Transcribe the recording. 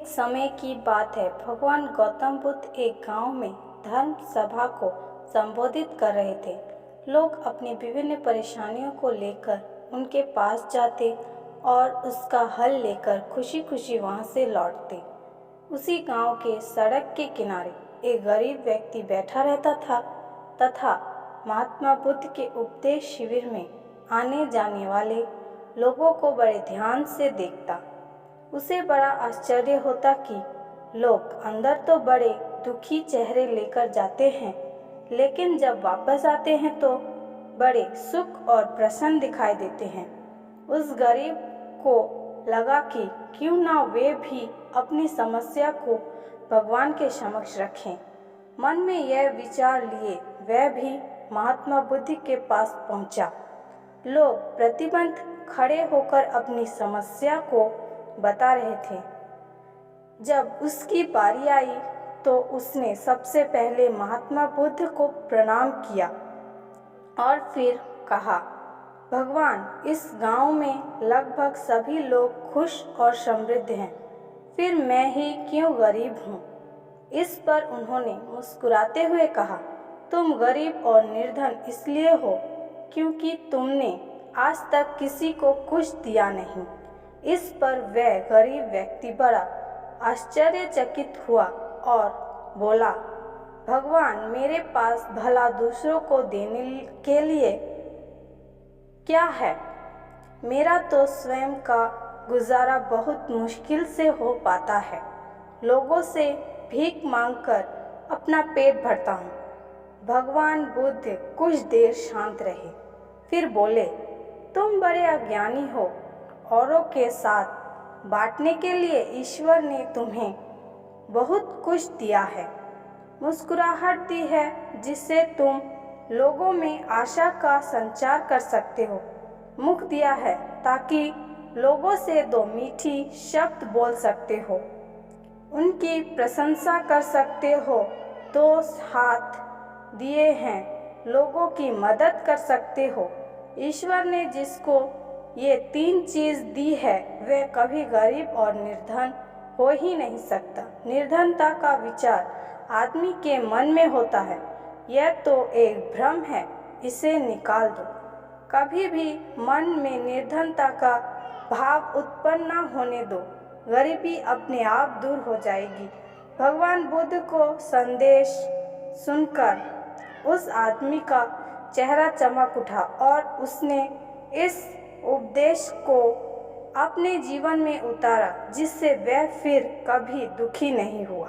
एक समय की बात है। भगवान गौतम बुद्ध एक गांव में धर्म सभा को संबोधित कर रहे थे। लोग अपनी विभिन्न परेशानियों को लेकर उनके पास जाते और उसका हल लेकर खुशी खुशी वहां से लौटते। उसी गांव के सड़क के किनारे एक गरीब व्यक्ति बैठा रहता था तथा महात्मा बुद्ध के उपदेश शिविर में आने जाने वाले लोगों को बड़े ध्यान से देखता। उसे बड़ा आश्चर्य होता कि लोग अंदर तो बड़े दुखी चेहरे लेकर जाते हैं, लेकिन जब वापस आते हैं तो बड़े सुख और प्रसन्न दिखाई देते हैं। उस गरीब को लगा कि क्यों ना वे भी अपनी समस्या को भगवान के समक्ष रखें। मन में यह विचार लिए वह भी महात्मा बुद्ध के पास पहुंचा। लोग प्रतिबंध खड़े होकर अपनी समस्या को बता रहे थे। जब उसकी बारी आई तो उसने सबसे पहले महात्मा बुद्ध को प्रणाम किया और फिर कहा, भगवान, इस गांव में लगभग सभी लोग खुश और समृद्ध हैं, फिर मैं ही क्यों गरीब हूँ। इस पर उन्होंने मुस्कुराते हुए कहा, तुम गरीब और निर्धन इसलिए हो क्योंकि तुमने आज तक किसी को कुछ दिया नहीं। इस पर वह गरीब व्यक्ति बड़ा आश्चर्यचकित हुआ और बोला, भगवान, मेरे पास भला दूसरों को देने के लिए क्या है? मेरा तो स्वयं का गुजारा बहुत मुश्किल से हो पाता है। लोगों से भीख मांगकर अपना पेट भरता हूँ। भगवान बुद्ध कुछ देर शांत रहे, फिर बोले, तुम बड़े अज्ञानी हो। औरों के साथ बांटने के लिए ईश्वर ने तुम्हें बहुत कुछ दिया है। मुस्कुराहट दी है जिससे तुम लोगों में आशा का संचार कर सकते हो। मुख दिया है ताकि लोगों से दो मीठी शब्द बोल सकते हो, उनकी प्रशंसा कर सकते हो। दो हाथ दिए हैं, लोगों की मदद कर सकते हो। ईश्वर ने जिसको ये तीन चीज दी है वह कभी गरीब और निर्धन हो ही नहीं सकता। निर्धनता का विचार आदमी के मन में होता है, यह तो एक भ्रम है, इसे निकाल दो। कभी भी मन में निर्धनता का भाव उत्पन्न न होने दो, गरीबी अपने आप दूर हो जाएगी। भगवान बुद्ध को संदेश सुनकर उस आदमी का चेहरा चमक उठा और उसने इस उपदेश को अपने जीवन में उतारा, जिससे वह फिर कभी दुखी नहीं हुआ।